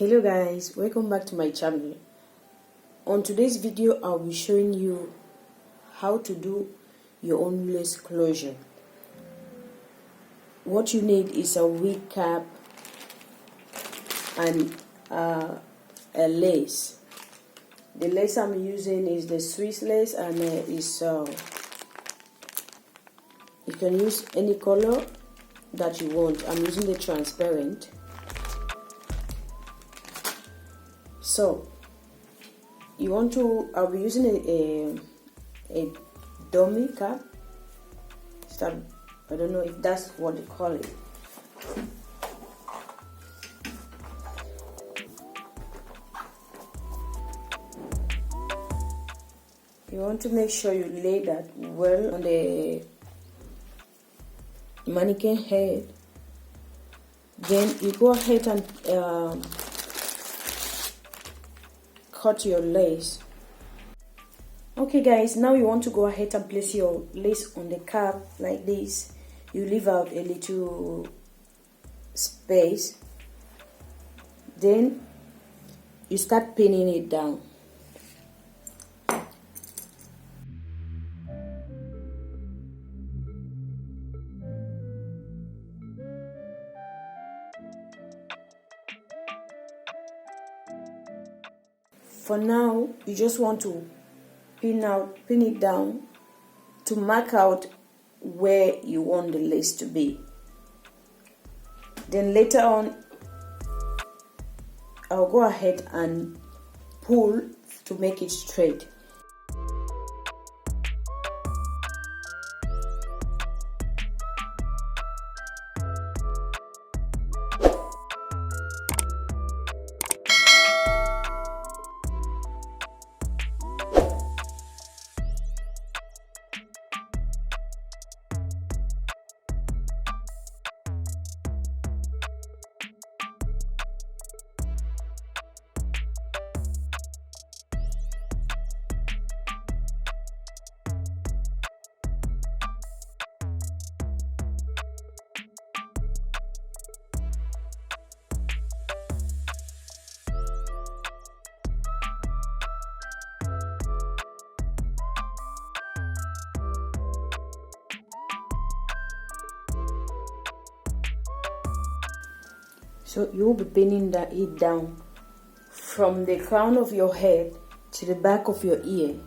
Hello guys, welcome back to my channel. On today's video I'll be showing you how to do your own lace closure. What you need is a wig cap and a lace. The lace I'm using is the Swiss lace, and you can use any color that you want. I'm using the transparent. So I'll be using a dummy cap. I don't know if that's what they call it. You want to make sure you lay that well on the mannequin head. Then you go ahead and cut your lace. Okay guys, now you want to go ahead and place your lace on the cap like this. You leave out a little space, then you start pinning it down. For now, you just want to pin it down to mark out where you want the lace to be. Then later on, I'll go ahead and pull to make it straight. So you will be pinning it down from the crown of your head to the back of your ear.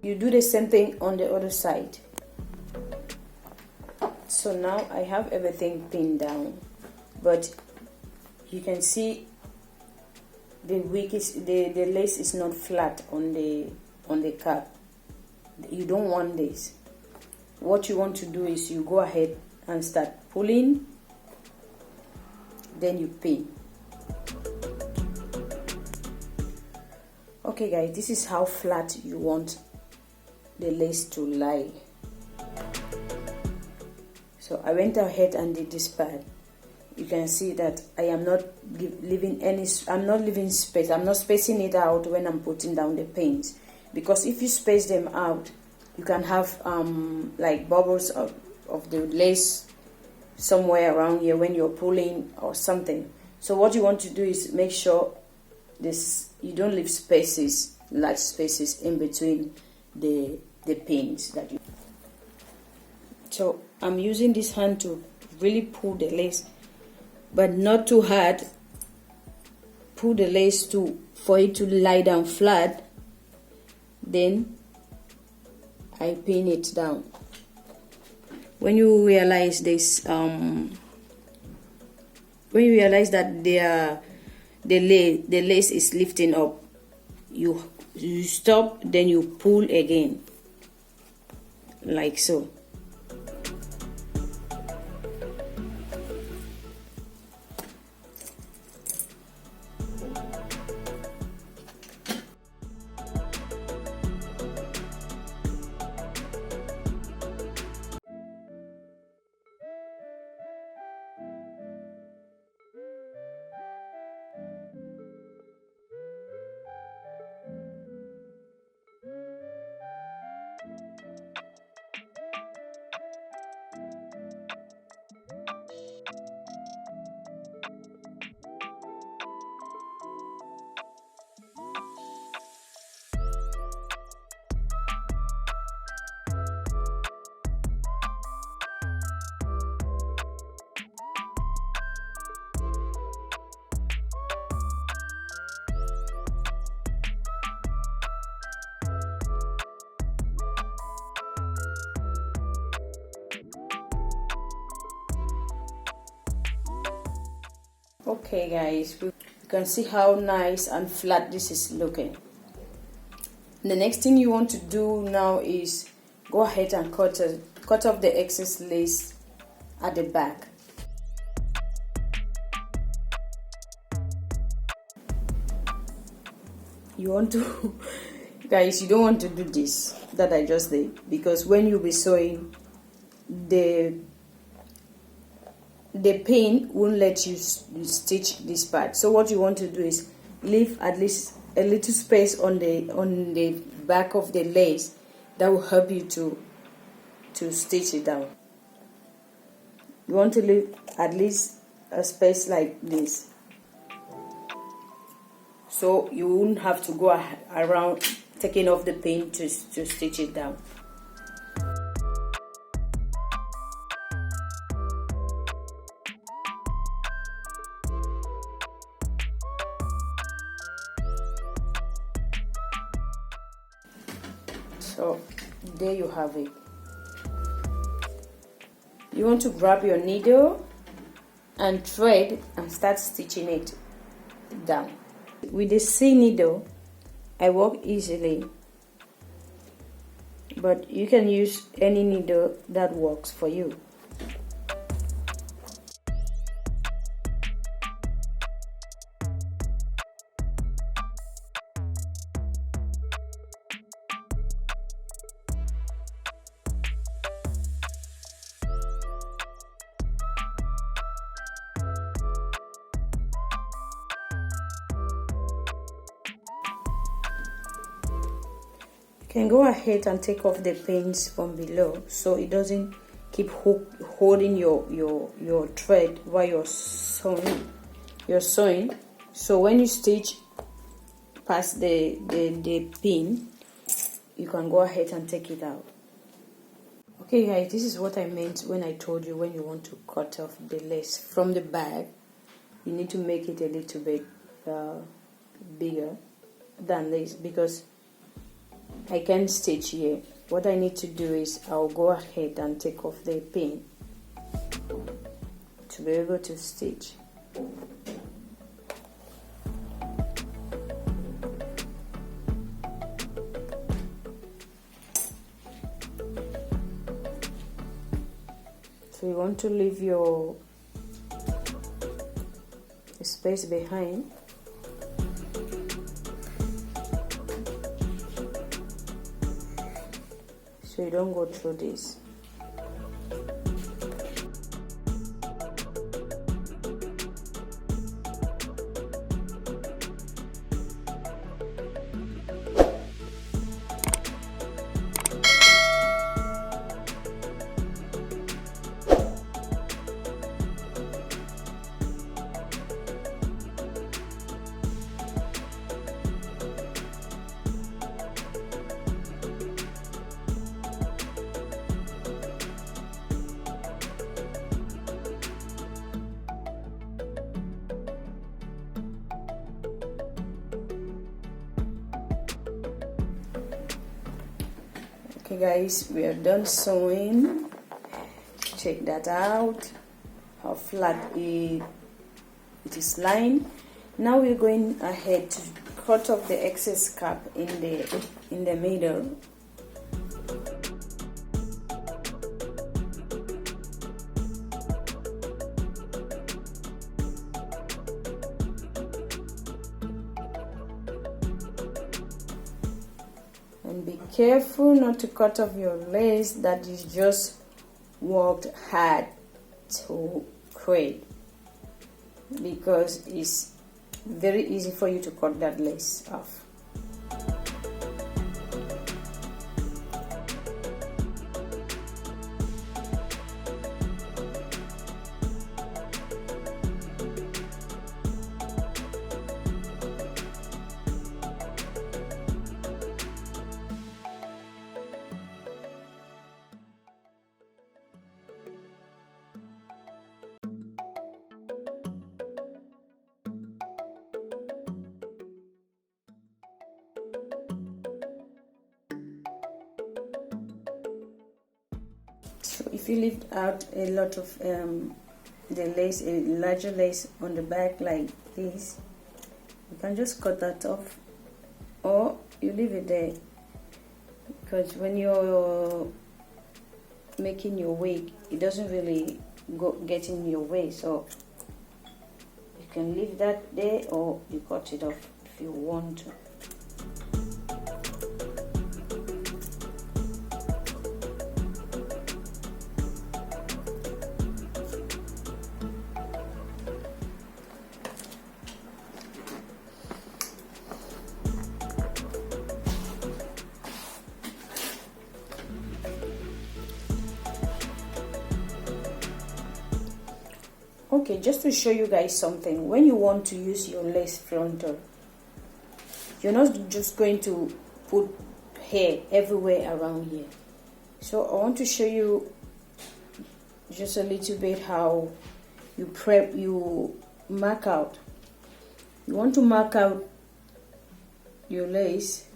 You do the same thing on the other side. So now I have everything pinned down, but you can see the lace is not flat on the cap. You don't want this. What you want to do is you go ahead and start pulling, then you pin. Okay guys, this is how flat you want the lace to lie. So I went ahead and did this part. You can see that I am not leaving space. I'm not spacing it out when I'm putting down the pins, because if you space them out, you can have like bubbles of the lace somewhere around here when you're pulling or something. So what you want to do is make sure you don't leave large spaces in between the pins that you. So I'm using this hand to really pull the lace, but not too hard. Pull the lace for it to lie down flat. Then I pin it down. When you realize this, when you realize that the lace is lifting up, you stop, then you pull again, like so. Okay guys, you can see how nice and flat this is looking. The next thing you want to do now is go ahead and cut off the excess lace at the back. You want to guys, you don't want to do this that I just did, because when you'll be sewing, the pin won't let you stitch this part. So what you want to do is leave at least a little space on the back of the lace. That will help you to stitch it down. You want to leave at least a space like this, so you won't have to go around taking off the pin to stitch it down. So there you have it. You want to grab your needle and thread and start stitching it down. With the C needle, I work easily, but you can use any needle that works for you. You can go ahead and take off the pins from below so it doesn't keep holding your thread while you're sewing. So when you stitch past the pin, you can go ahead and take it out. Okay guys, this is what I meant when I told you when you want to cut off the lace from the back, you need to make it a little bit bigger than this, because I can't stitch here. What I need to do is I'll go ahead and take off the pin to be able to stitch. So you want to leave your space behind. So you don't go through this. Okay guys, we are done sewing. Check that out, how flat it is lying. Now we're going ahead to cut off the excess cap in the middle. And be careful not to cut off your lace that is just worked hard to create, because it's very easy for you to cut that lace off. So if you leave out a lot of the lace, a larger lace on the back like this, you can just cut that off, or you leave it there, because when you're making your wig, it doesn't really get in your way, so you can leave that there, or you cut it off if you want to. Okay, just to show you guys something, when you want to use your lace frontal, you're not just going to put hair everywhere around here. So I want to show you just a little bit how you mark out. You want to mark out your lace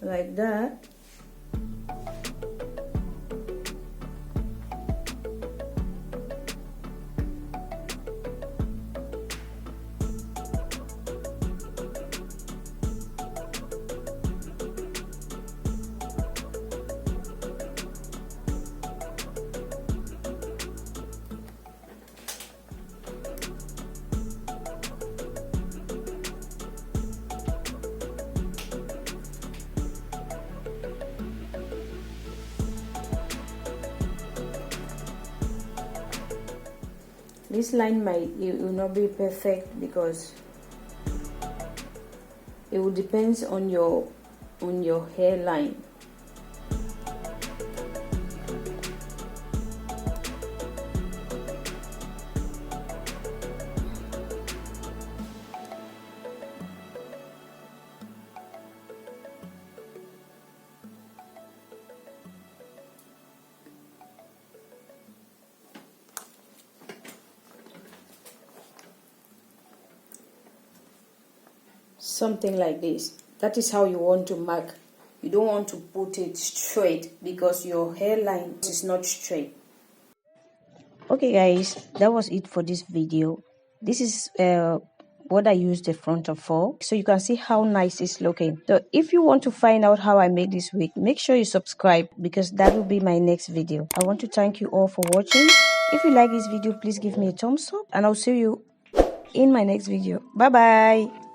like that. This line will not be perfect because it will depend on your hairline. Something like this. That is how you want to mark. You don't want to put it straight because your hairline is not straight. Okay guys, that was it for this video. This is what I used the frontal for, so you can see how nice it's looking. So if you want to find out how I make this wig, make sure you subscribe because that will be my next video. I want to thank you all for watching. If you like this video, please give me a thumbs up and I'll see you in my next video. Bye bye.